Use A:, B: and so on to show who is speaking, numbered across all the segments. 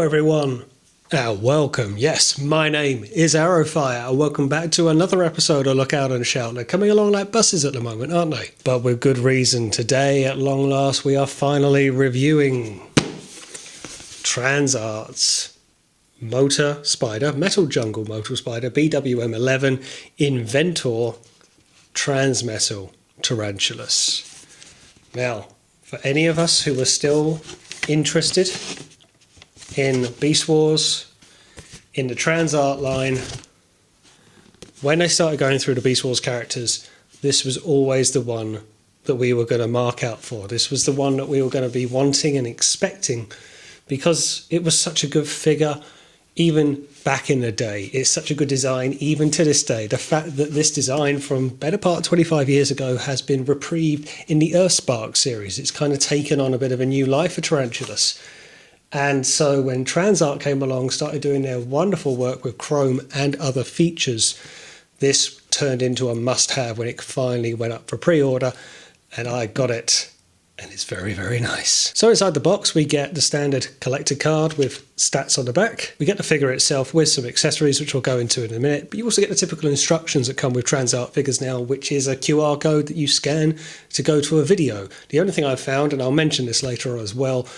A: everyone, and welcome. Yes, my name is Arrowfire, and welcome back to another episode of Look Out and Shout. They're coming along like buses at the moment, aren't they? But with good reason. Today, at long last, we are finally reviewing TransArt's Motor Spider, Metal Jungle Motor Spider, BWM-11, Inventor, Transmetal Tarantulas. Now, for any of us who are still interested in Beast Wars, in the TransArt line, when they started going through the Beast Wars characters, this was always the one that we were going to mark out for. This was the one that we were going to be wanting and expecting because it was such a good figure even back in the day. It's such a good design even to this day. The fact that this design from better part 25 years ago has been reprieved in the Earthspark series. It's kind of taken on a bit of a new life for Tarantulas. And so when TransArt came along, started doing their wonderful work with chrome and other features, this turned into a must-have when it finally went up for pre-order, and I got it, and it's very, very nice. So inside the box, we get the standard collector card with stats on the back. We get the figure itself with some accessories, which we'll go into in a minute, but you also get the typical instructions that come with TransArt figures now, which is a QR code that you scan to go to a video. The only thing I've found, and I'll mention this later on as well,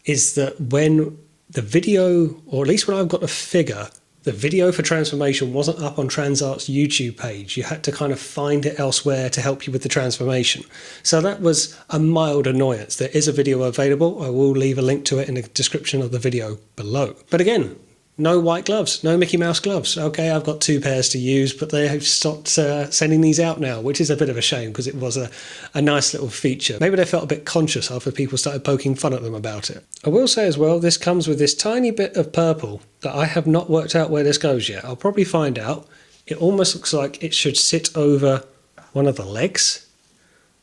A: is that when the video, or at least when I've got the figure, the video for transformation wasn't up on TransArt's YouTube page. You had to kind of find it elsewhere to help you with the transformation. So that was a mild annoyance. There is a video available. I will leave a link to it in the description of the video below. But again, no white gloves, no Mickey Mouse gloves. Okay, I've got 2 pairs to use, but they have stopped sending these out now, which is a bit of a shame because it was a nice little feature. Maybe they felt a bit conscious after people started poking fun at them about it. I will say as well, this comes with this tiny bit of purple that I have not worked out where this goes yet. I'll probably find out. It almost looks like it should sit over one of the legs,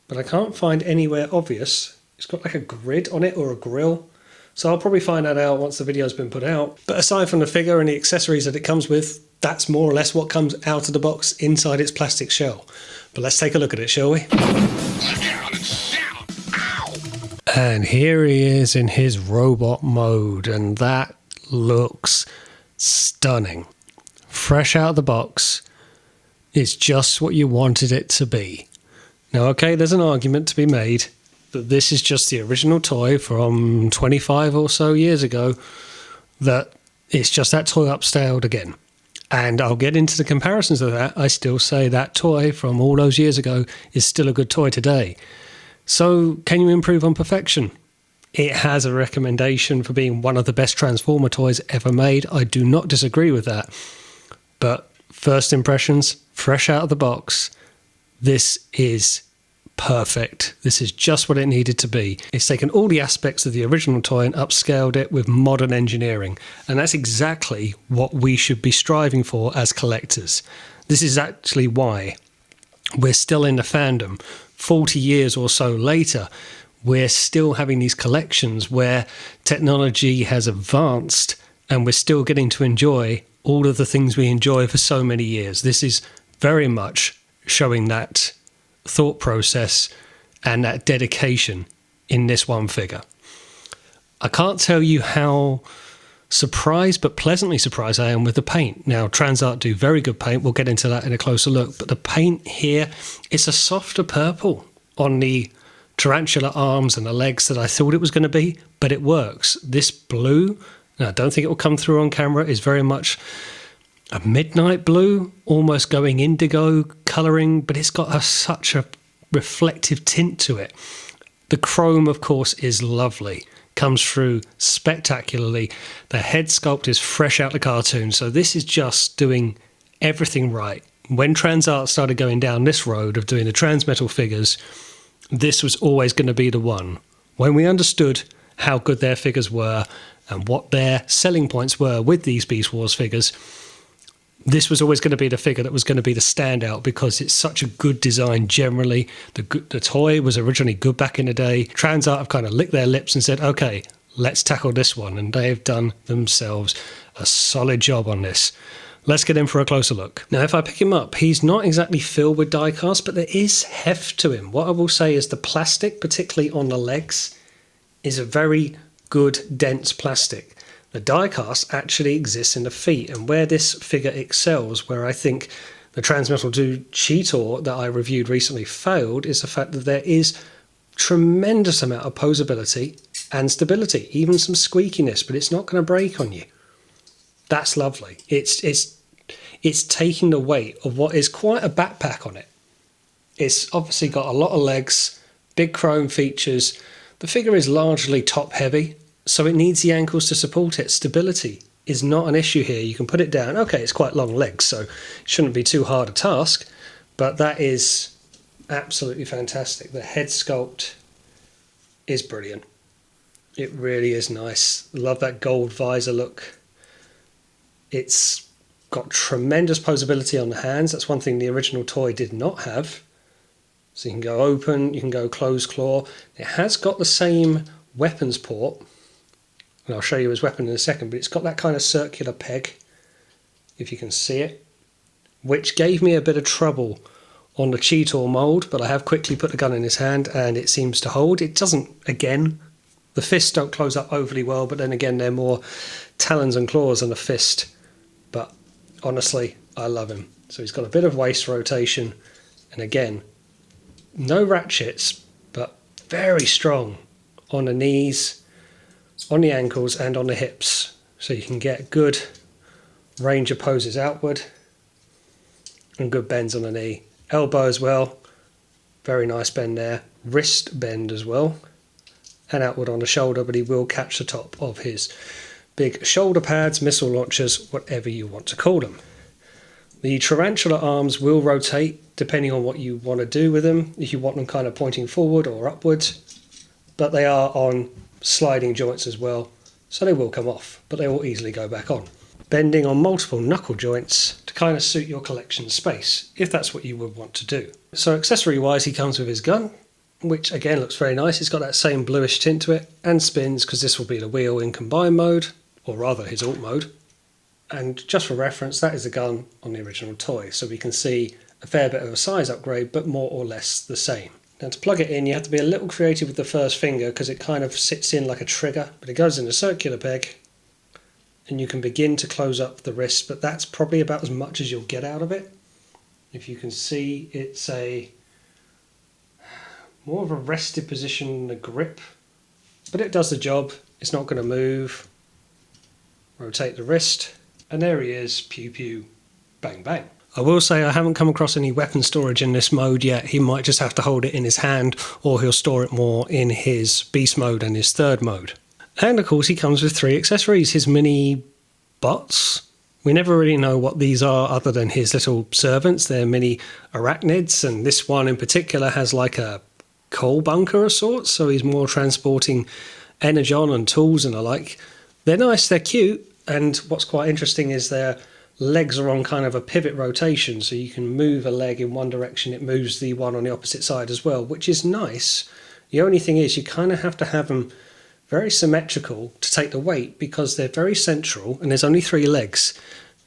A: but I can't find anywhere obvious. It's got like a grid on it or a grill. So I'll probably find that out once the video's been put out. But aside from the figure and the accessories that it comes with, that's more or less what comes out of the box inside its plastic shell. But let's take a look at it, shall we? And here he is in his robot mode, and that looks stunning. Fresh out of the box, it's just what you wanted it to be. Now, okay, there's an argument to be made that this is just the original toy from 25 or so years ago, that it's just that toy upscaled again. And I'll get into the comparisons of that. I still say that toy from all those years ago is still a good toy today. So can you improve on perfection? It has a recommendation for being one of the best Transformer toys ever made. I do not disagree with that. But first impressions, fresh out of the box, this is perfect. This is just what it needed to be. It's taken all the aspects of the original toy and upscaled it with modern engineering. And that's exactly what we should be striving for as collectors. This is actually why we're still in the fandom. 40 years or so later, we're still having these collections where technology has advanced and we're still getting to enjoy all of the things we enjoy for so many years. This is very much showing that thought process and that dedication in this one figure. I can't tell you how surprised but pleasantly surprised I am with the paint. Now, TransArt do very good paint. We'll get into that in a closer look. But the paint here, it's a softer purple on the tarantula arms and the legs that I thought it was going to be, but it works. This blue, now I don't think it will come through on camera, is very much a midnight blue, almost going indigo colouring, but it's got such a reflective tint to it. The chrome, of course, is lovely. Comes through spectacularly. The head sculpt is fresh out the cartoon, so this is just doing everything right. When TransArt started going down this road of doing the Transmetal figures, this was always going to be the one. When we understood how good their figures were and what their selling points were with these Beast Wars figures, this was always going to be the figure that was going to be the standout because it's such a good design generally. The toy was originally good back in the day. TransArt have kind of licked their lips and said, okay, let's tackle this one. And they've done themselves a solid job on this. Let's get in for a closer look. Now, if I pick him up, he's not exactly filled with die cast, but there is heft to him. What I will say is the plastic, particularly on the legs, is a very good, dense plastic. The die cast actually exists in the feet, and where this figure excels, where I think the Transmetal 2 Cheetor that I reviewed recently failed, is the fact that there is tremendous amount of posability and stability, even some squeakiness, but it's not going to break on you. That's lovely. It's taking the weight of what is quite a backpack on it. It's obviously got a lot of legs, big chrome features. The figure is largely top heavy, so it needs the ankles to support it. Stability is not an issue here. You can put it down. Okay, it's quite long legs, so it shouldn't be too hard a task, but that is absolutely fantastic. The head sculpt is brilliant. It really is nice. Love that gold visor look. It's got tremendous posability on the hands. That's one thing the original toy did not have. So you can go open, you can go close claw. It has got the same weapons port, and I'll show you his weapon in a second, but it's got that kind of circular peg, if you can see it, which gave me a bit of trouble on the Cheetor mould, but I have quickly put the gun in his hand and it seems to hold. It doesn't, again, the fists don't close up overly well, but then again, they're more talons and claws than a fist. But honestly, I love him. So he's got a bit of waist rotation, and again, no ratchets, but very strong on the knees, on the ankles and on the hips. So you can get good range of poses outward and good bends on the knee. Elbow as well, very nice bend there. Wrist bend as well, and outward on the shoulder, but he will catch the top of his big shoulder pads, missile launchers, whatever you want to call them. The tarantula arms will rotate depending on what you want to do with them, if you want them kind of pointing forward or upwards, but they are on sliding joints as well, so they will come off, but they will easily go back on. Bending on multiple knuckle joints to kind of suit your collection space, if that's what you would want to do. So accessory wise, he comes with his gun, which again looks very nice. It's got that same bluish tint to it, and spins, because this will be the wheel in combine mode, or rather his alt mode. And just for reference, that is the gun on the original toy, so we can see a fair bit of a size upgrade, but more or less the same. Now to plug it in, you have to be a little creative with the first finger, because it kind of sits in like a trigger, but it goes in a circular peg, and you can begin to close up the wrist, but that's probably about as much as you'll get out of it. If you can see, it's a more of a rested position, a grip, but it does the job. It's not going to move. Rotate the wrist, and there he is, pew pew, bang bang. I will say I haven't come across any weapon storage in this mode yet. He might just have to hold it in his hand, or he'll store it more in his beast mode and his third mode. And of course he comes with 3 accessories. His mini bots. We never really know what these are other than his little servants. They're mini arachnids, and this one in particular has like a coal bunker of sorts, so he's more transporting energon and tools and the like. They're nice, they're cute, and what's quite interesting is their legs are on kind of a pivot rotation, so you can move a leg in one direction, it moves the one on the opposite side as well, which is nice. The only thing is you kind of have to have them very symmetrical to take the weight, because they're very central and there's only 3 legs,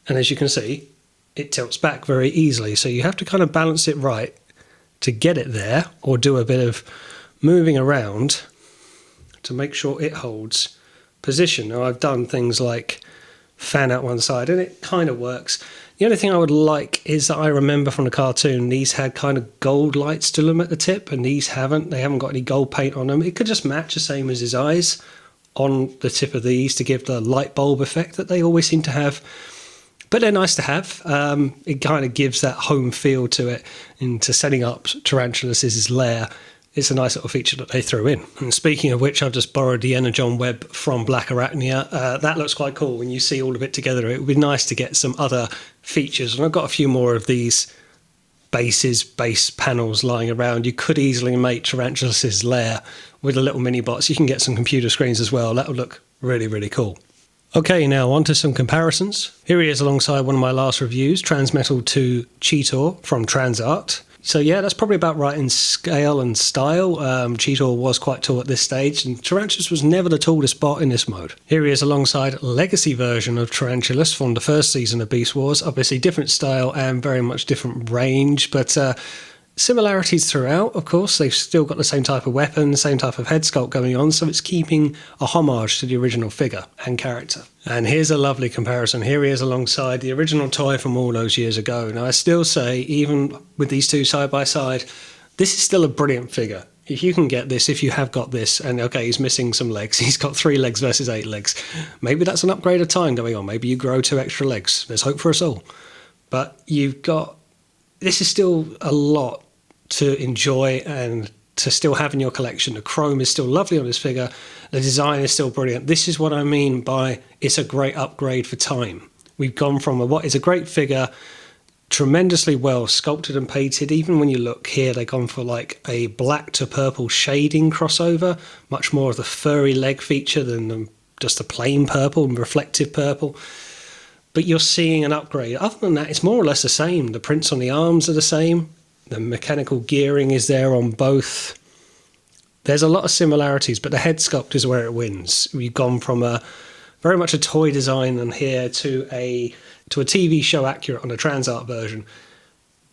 A: and as you can see it tilts back very easily, so you have to kind of balance it right to get it there, or do a bit of moving around to make sure it holds position. Now I've done things like fan out one side and it kind of works. The only thing I would like is that I remember from the cartoon these had kind of gold lights to them at the tip, and these haven't. They haven't got any gold paint on them. It could just match the same as his eyes on the tip of these to give the light bulb effect that they always seem to have. But they're nice to have. It kind of gives that home feel to it, into setting up Tarantulas' lair. It's a nice little feature that they threw in. And speaking of which, I've just borrowed the Energon web from Black Arachnia. That looks quite cool when you see all of it together. It would be nice to get some other features. And I've got a few more of these base panels lying around. You could easily make Tarantulas' lair with the little mini bots. You can get some computer screens as well. That would look really, really cool. Okay, now on to some comparisons. Here he is alongside one of my last reviews, Transmetal 2 Cheetor from TransArt. So yeah, that's probably about right in scale and style. Cheetor was quite tall at this stage, and Tarantulas was never the tallest bot in this mode. Here he is alongside legacy version of Tarantulas from the first season of Beast Wars. Obviously different style and very much different range, but Similarities throughout, of course. They've still got the same type of weapon, same type of head sculpt going on, so it's keeping a homage to the original figure and character. And here's a lovely comparison. Here he is alongside the original toy from all those years ago. Now, I still say, even with these two side by side, this is still a brilliant figure. If you can get this, if you have got this, and okay, he's missing some legs. He's got 3 legs versus 8 legs. Maybe that's an upgrade of time going on. Maybe you grow 2 extra legs. There's hope for us all. But you've got... This is still a lot to enjoy and to still have in your collection. The chrome is still lovely on this figure. The design is still brilliant. This is what I mean by it's a great upgrade for time. We've gone from what is a great figure, tremendously well sculpted and painted. Even when you look here, they've gone for like a black to purple shading crossover, much more of the furry leg feature than just a plain purple and reflective purple. But you're seeing an upgrade. Other than that, it's more or less the same. The prints on the arms are the same. The mechanical gearing is there on both. There's a lot of similarities, but the head sculpt is where it wins. We've gone from a very much a toy design and here to a TV show accurate on a TransArt version.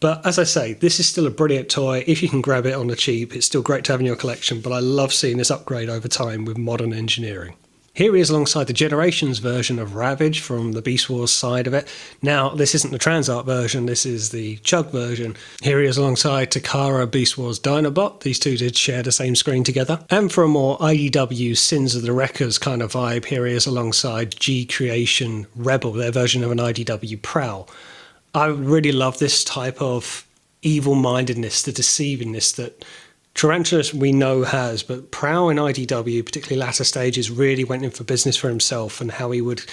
A: But as I say, this is still a brilliant toy. If you can grab it on the cheap, it's still great to have in your collection, but I love seeing this upgrade over time with modern engineering. Here he is alongside the Generations version of Ravage from the Beast Wars side of it. Now, this isn't the TransArt version, this is the Chug version. Here he is alongside Takara Beast Wars Dinobot. These two did share the same screen together. And for a more IDW Sins of the Wreckers kind of vibe, here he is alongside G Creation Rebel, their version of an IDW Prowl. I really love this type of evil-mindedness, the deceivingness that Tarantulas we know has, but Prowl in IDW, particularly latter stages, really went in for business for himself and how he would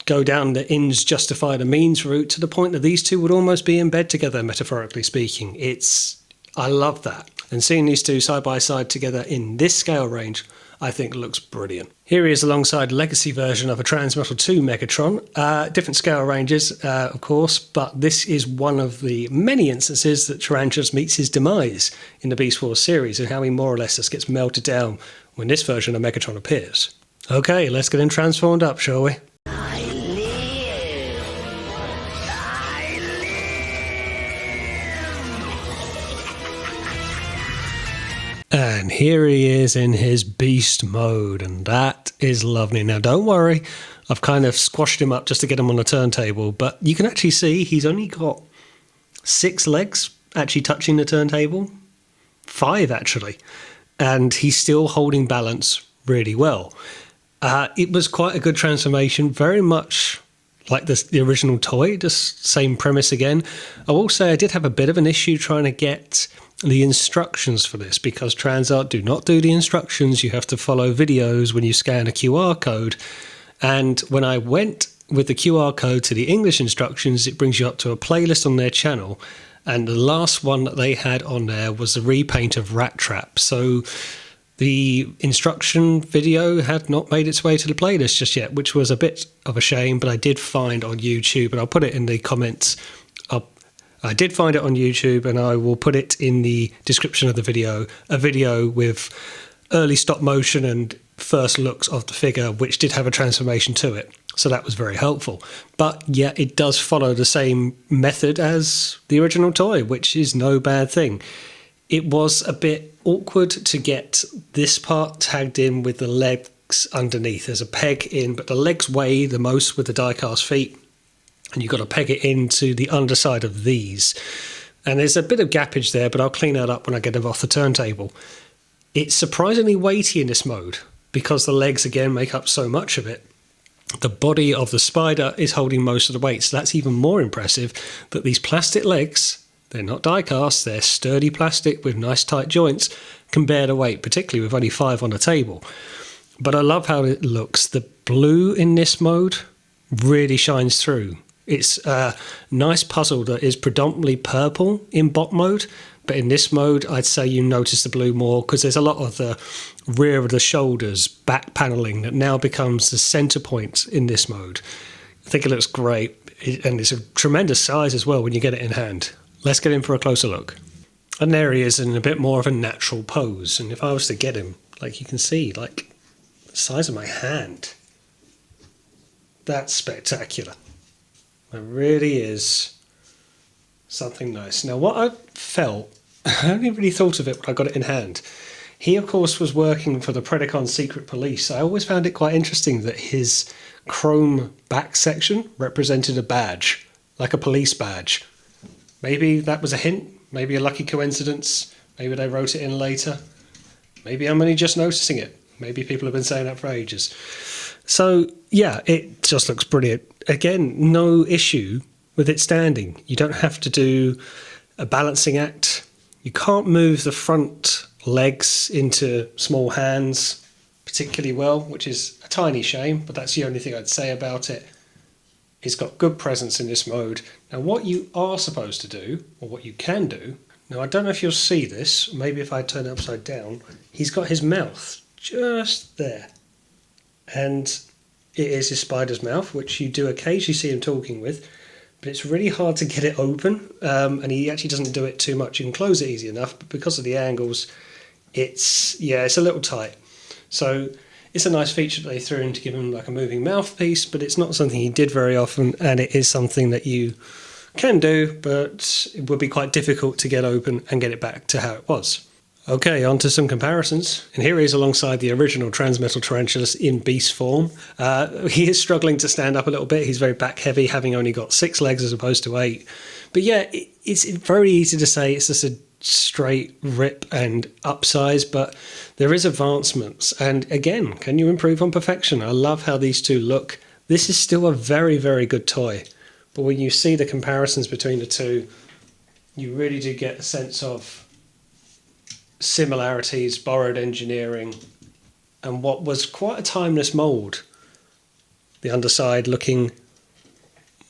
A: go down the ends justify the means route to the point that these two would almost be in bed together, metaphorically speaking. I love that. And seeing these two side by side together in this scale range, I think looks brilliant. Here he is alongside legacy version of a Transmetal 2 Megatron. Different scale ranges, of course, but this is one of the many instances that Tarantulas meets his demise in the Beast Wars series and how he more or less just gets melted down when this version of Megatron appears. Okay, let's get him transformed up, shall we? And here he is in his beast mode, and that is lovely. Now, don't worry, I've kind of squashed him up just to get him on the turntable, but you can actually see he's only got 6 legs actually touching the turntable. 5, actually. And he's still holding balance really well. It was quite a good transformation, very much like the original toy, just same premise again. I will say I did have a bit of an issue trying to get the instructions for this because TransArt do not do the instructions. You have to follow videos when you scan a QR code. And when I went with the QR code to the English instructions, it brings you up to a playlist on their channel. And the last one that they had on there was the repaint of Rat Trap. So the instruction video had not made its way to the playlist just yet, which was a bit of a shame, but I did find on YouTube, and I'll put it in the comments. I did find it on YouTube, and I will put it in the description of the video, a video with early stop motion and first looks of the figure, which did have a transformation to it. So that was very helpful. But yeah, it does follow the same method as the original toy, which is no bad thing. It was a bit awkward to get this part tagged in with the legs underneath. There's a peg in, but the legs weigh the most with the die-cast feet. And you've got to peg it into the underside of these. And there's a bit of gappage there, but I'll clean that up when I get them off the turntable. It's surprisingly weighty in this mode because the legs, again, make up so much of it. The body of the spider is holding most of the weight, so that's even more impressive that these plastic legs, they're not die-cast, they're sturdy plastic with nice tight joints, can bear the weight, particularly with only 5 on the table. But I love how it looks. The blue in this mode really shines through. It's a nice puzzle that is predominantly purple in bot mode, but in this mode, I'd say you notice the blue more because there's a lot of the rear of the shoulders, back paneling that now becomes the center point in this mode. I think it looks great, and it's a tremendous size as well when you get it in hand. Let's get in for a closer look. And there he is in a bit more of a natural pose, and if I was to get him, like you can see, like the size of my hand, that's spectacular. It really is something nice. Now, what I felt I only really thought of it when I got it in hand. He, of course, was working for the Predacon Secret Police. I always found it quite interesting that his chrome back section represented a badge, like a police badge. Maybe that was a hint, maybe a lucky coincidence, maybe they wrote it in later. Maybe I'm only just noticing it. Maybe people have been saying that for ages. So, yeah, it just looks brilliant. Again, no issue with it standing. You don't have to do a balancing act. You can't move the front legs into small hands particularly well, which is a tiny shame, but that's the only thing I'd say about it. It's got good presence in this mode. Now, what you are supposed to do, or what you can do, now I don't know if you'll see this, maybe if I turn it upside down, he's got his mouth just there. And it is his spider's mouth, which you do occasionally see him talking with, but it's really hard to get it open, and he actually doesn't do it too much. You can close it easy enough, but because of the angles, it's a little tight. So it's a nice feature that they threw in to give him like a moving mouthpiece, but it's not something he did very often, and it is something that you can do, but it would be quite difficult to get open and get it back to how it was. Okay, on to some comparisons. And here he is alongside the original Transmetal Tarantulas in beast form. He is struggling to stand up a little bit. He's very back heavy, having only got 6 legs as opposed to 8. But yeah, it's very easy to say it's just a straight rip and upsize, but there is advancements. And again, can you improve on perfection? I love how these two look. This is still a very, very good toy. But when you see the comparisons between the two, you really do get a sense of similarities, borrowed engineering, and what was quite a timeless mould. The underside looking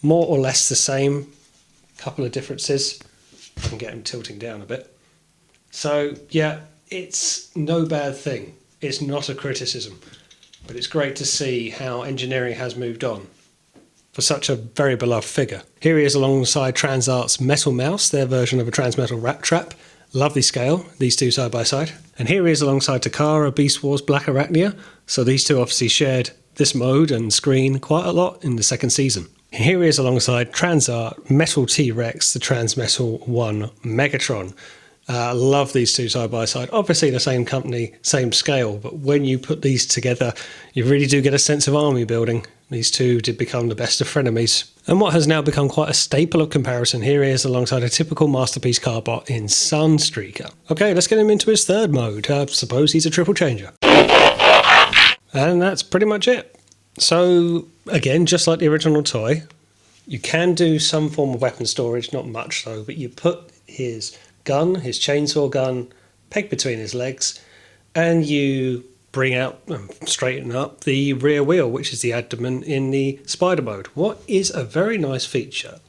A: more or less the same, couple of differences. I can get him tilting down a bit. So yeah, it's no bad thing. It's not a criticism, but it's great to see how engineering has moved on for such a very beloved figure. Here he is alongside TransArt's Metal Mouse, their version of a Transmetal Rat Trap. Lovely scale, these two side by side. And here he is alongside Takara, Beast Wars Black Arachnia. So these two obviously shared this mode and screen quite a lot in the second season. And here he is alongside TransArt Metal T-Rex, the Transmetal 1 Megatron. Love these two side by side. Obviously the same company, same scale, but when you put these together, you really do get a sense of army building. These two did become the best of frenemies. And what has now become quite a staple of comparison, here he is alongside a typical Masterpiece Carbot in Sunstreaker. Okay, let's get him into his third mode. I suppose he's a triple changer. And that's pretty much it. So, again, just like the original toy, you can do some form of weapon storage, not much though, but you put his gun, his chainsaw gun, pegged between his legs, and you bring out and straighten up the rear wheel, which is the abdomen in the spider mode. What is a very nice feature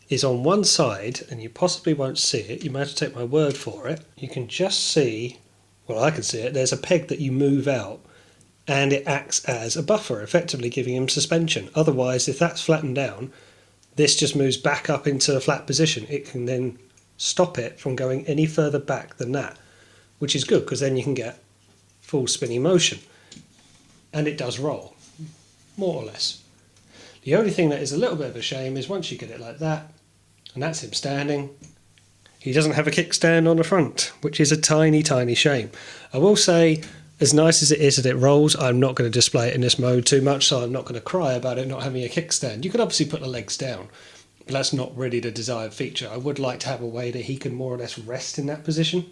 A: is on one side, and you possibly won't see it, you might have to take my word for it, you can just see, well I can see it, there's a peg that you move out and it acts as a buffer, effectively giving him suspension. Otherwise, if that's flattened down, this just moves back up into a flat position. It can then stop it from going any further back than that, which is good because then you can get full spinning motion. And it does roll, more or less. The only thing that is a little bit of a shame is once you get it like that, and that's him standing, he doesn't have a kickstand on the front, which is a tiny, tiny shame. I will say, as nice as it is that it rolls, I'm not going to display it in this mode too much, so I'm not going to cry about it not having a kickstand. You could obviously put the legs down, but that's not really the desired feature. I would like to have a way that he can more or less rest in that position.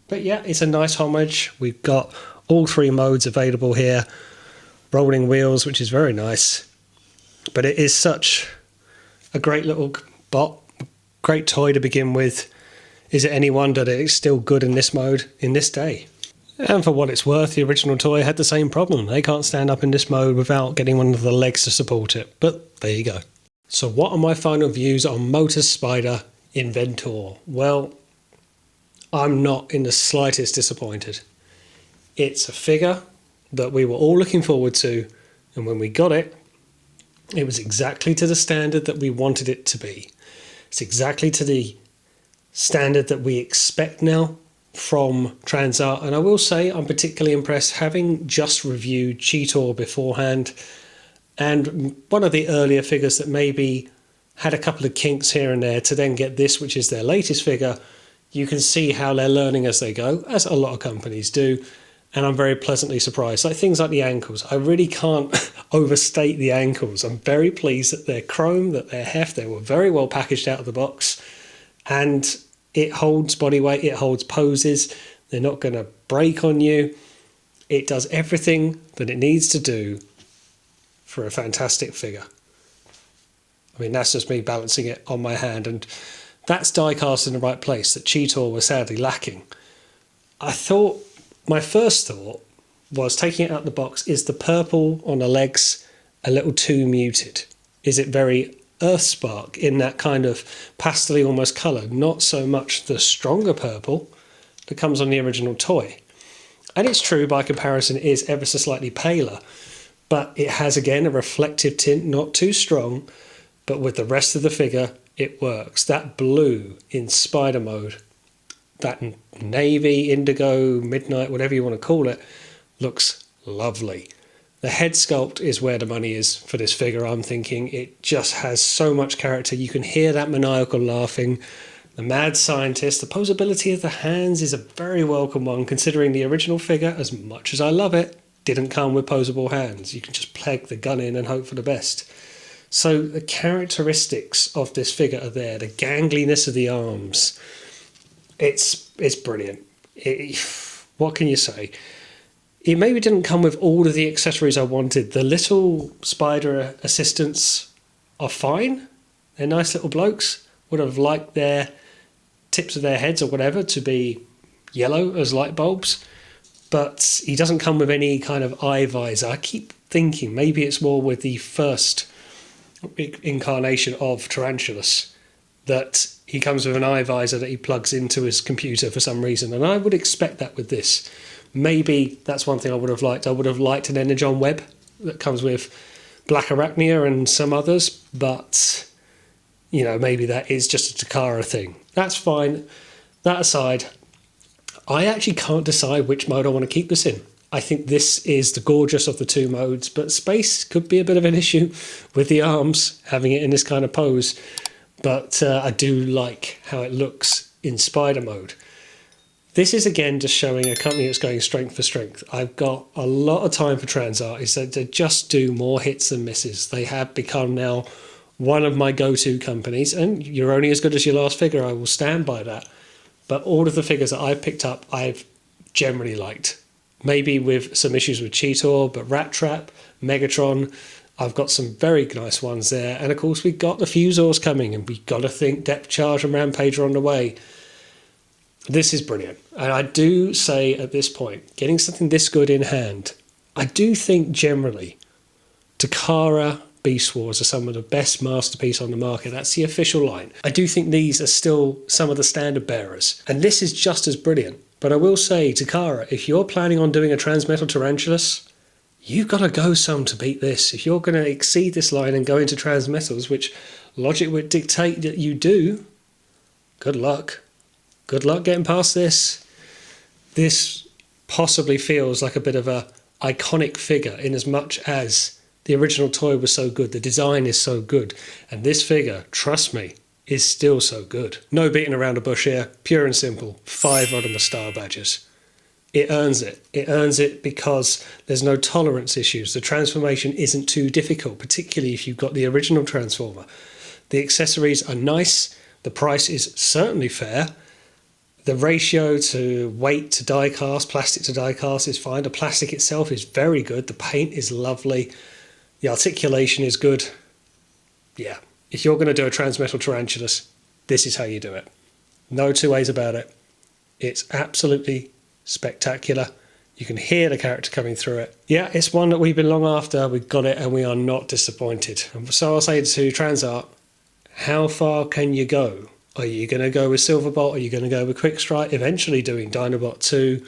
A: But yeah, it's a nice homage. We've got all 3 modes available here. Rolling wheels, which is very nice. But it is such a great little bot, great toy to begin with. Is it any wonder that it's still good in this mode in this day? And for what it's worth, the original toy had the same problem. They can't stand up in this mode without getting one of the legs to support it. But there you go. So what are my final views on Motor Spider Inventor? Well, I'm not in the slightest disappointed. It's a figure that we were all looking forward to, and when we got it, it was exactly to the standard that we wanted it to be. It's exactly to the standard that we expect now from TransArt, and I will say I'm particularly impressed, having just reviewed Cheetor beforehand, and one of the earlier figures that maybe had a couple of kinks here and there, to then get this, which is their latest figure. You can see how they're learning as they go, as a lot of companies do, and I'm very pleasantly surprised. Like things like the ankles, I really can't overstate the ankles. I'm very pleased that they're chrome, that they're heft, they were very well packaged out of the box, and it holds body weight, it holds poses, they're not going to break on you. It does everything that it needs to do for a fantastic figure. I mean, that's just me balancing it on my hand, and that's die cast in the right place that Cheetor was sadly lacking. My first thought was, taking it out of the box, is the purple on the legs a little too muted? Is it very Earthspark in that kind of pastel-y almost colour? Not so much the stronger purple that comes on the original toy. And it's true, by comparison, it is ever so slightly paler, but it has again a reflective tint, not too strong, but with the rest of the figure it works. That blue in spider mode, that navy, indigo, midnight, whatever you want to call it, looks lovely. The head sculpt is where the money is for this figure, I'm thinking. It just has so much character. You can hear that maniacal laughing, the mad scientist. The posability of the hands is a very welcome one, considering the original figure, as much as I love it, didn't come with posable hands. You can just plug the gun in and hope for the best. So the characteristics of this figure are there. The gangliness of the arms, it's brilliant. What can you say? It maybe didn't come with all of the accessories I wanted. The little spider assistants are fine. They're nice little blokes. Would have liked their tips of their heads or whatever to be yellow as light bulbs. But he doesn't come with any kind of eye visor. I keep thinking maybe it's more with the first incarnation of Tarantulas that he comes with an eye visor that he plugs into his computer for some reason. And I would expect that with this. Maybe that's one thing I would have liked. I would have liked an Energon web that comes with Black Arachnia and some others, but you know, maybe that is just a Takara thing. That's fine. That aside, I actually can't decide which mode I want to keep this in. I think this is the gorgeous of the two modes, but space could be a bit of an issue with the arms, having it in this kind of pose. But I do like how it looks in spider mode. This is again just showing a company that's going strength for strength. I've got a lot of time for TransArt, is that they just do more hits than misses. They have become now one of my go-to companies, and you're only as good as your last figure. I will stand by that. But all of the figures that I've picked up, I've generally liked. Maybe with some issues with Cheetor, but Rat Trap, Megatron, I've got some very nice ones there. And of course, we've got the Fusors coming, and we've got to think Depth Charge and Rampage are on the way. This is brilliant. And I do say at this point, getting something this good in hand, I do think generally Takara Beast Wars are some of the best masterpiece on the market. That's the official line. I do think these are still some of the standard bearers. And this is just as brilliant. But I will say, Takara, if you're planning on doing a Transmetal Tarantulas, you've got to go some to beat this. If you're going to exceed this line and go into Transmetals, which logic would dictate that you do, good luck. Good luck getting past this. This possibly feels like a bit of a iconic figure in as much as the original toy was so good, the design is so good, and this figure, trust me, is still so good. No beating around the bush here, pure and simple, 5 Rodimus Star Badges. It earns it. It earns it because there's no tolerance issues. The transformation isn't too difficult, particularly if you've got the original Transformer. The accessories are nice, the price is certainly fair. The ratio to weight to die cast, plastic to die cast is fine. The plastic itself is very good. The paint is lovely. The articulation is good. Yeah, if you're going to do a Transmetal Tarantulas, this is how you do it. No two ways about it. It's absolutely spectacular. You can hear the character coming through it. Yeah, it's one that we've been long after. We've got it and we are not disappointed. So I'll say to TransArt, how far can you go? Are you going to go with Silverbolt? Are you going to go with Quickstrike? Eventually doing Dinobot 2.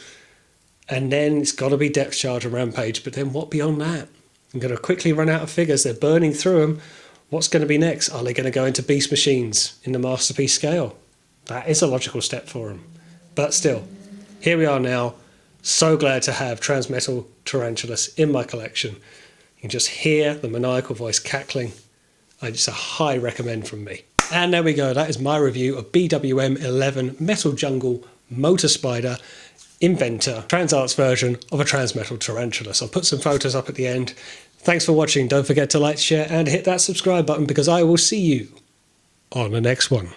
A: And then it's got to be Depth Charge and Rampage. But then what beyond that? I'm going to quickly run out of figures. They're burning through them. What's going to be next? Are they going to go into Beast Machines in the Masterpiece scale? That is a logical step for them. But still, here we are now. So glad to have Transmetal Tarantulas in my collection. You can just hear the maniacal voice cackling. It's a high recommend from me. And there we go. That is my review of BWM-11 Metal Jungle Motor Spider Inventor, TransArt's version of a Transmetal Tarantula. So I'll put some photos up at the end. Thanks for watching. Don't forget to like, share, and hit that subscribe button, because I will see you on the next one.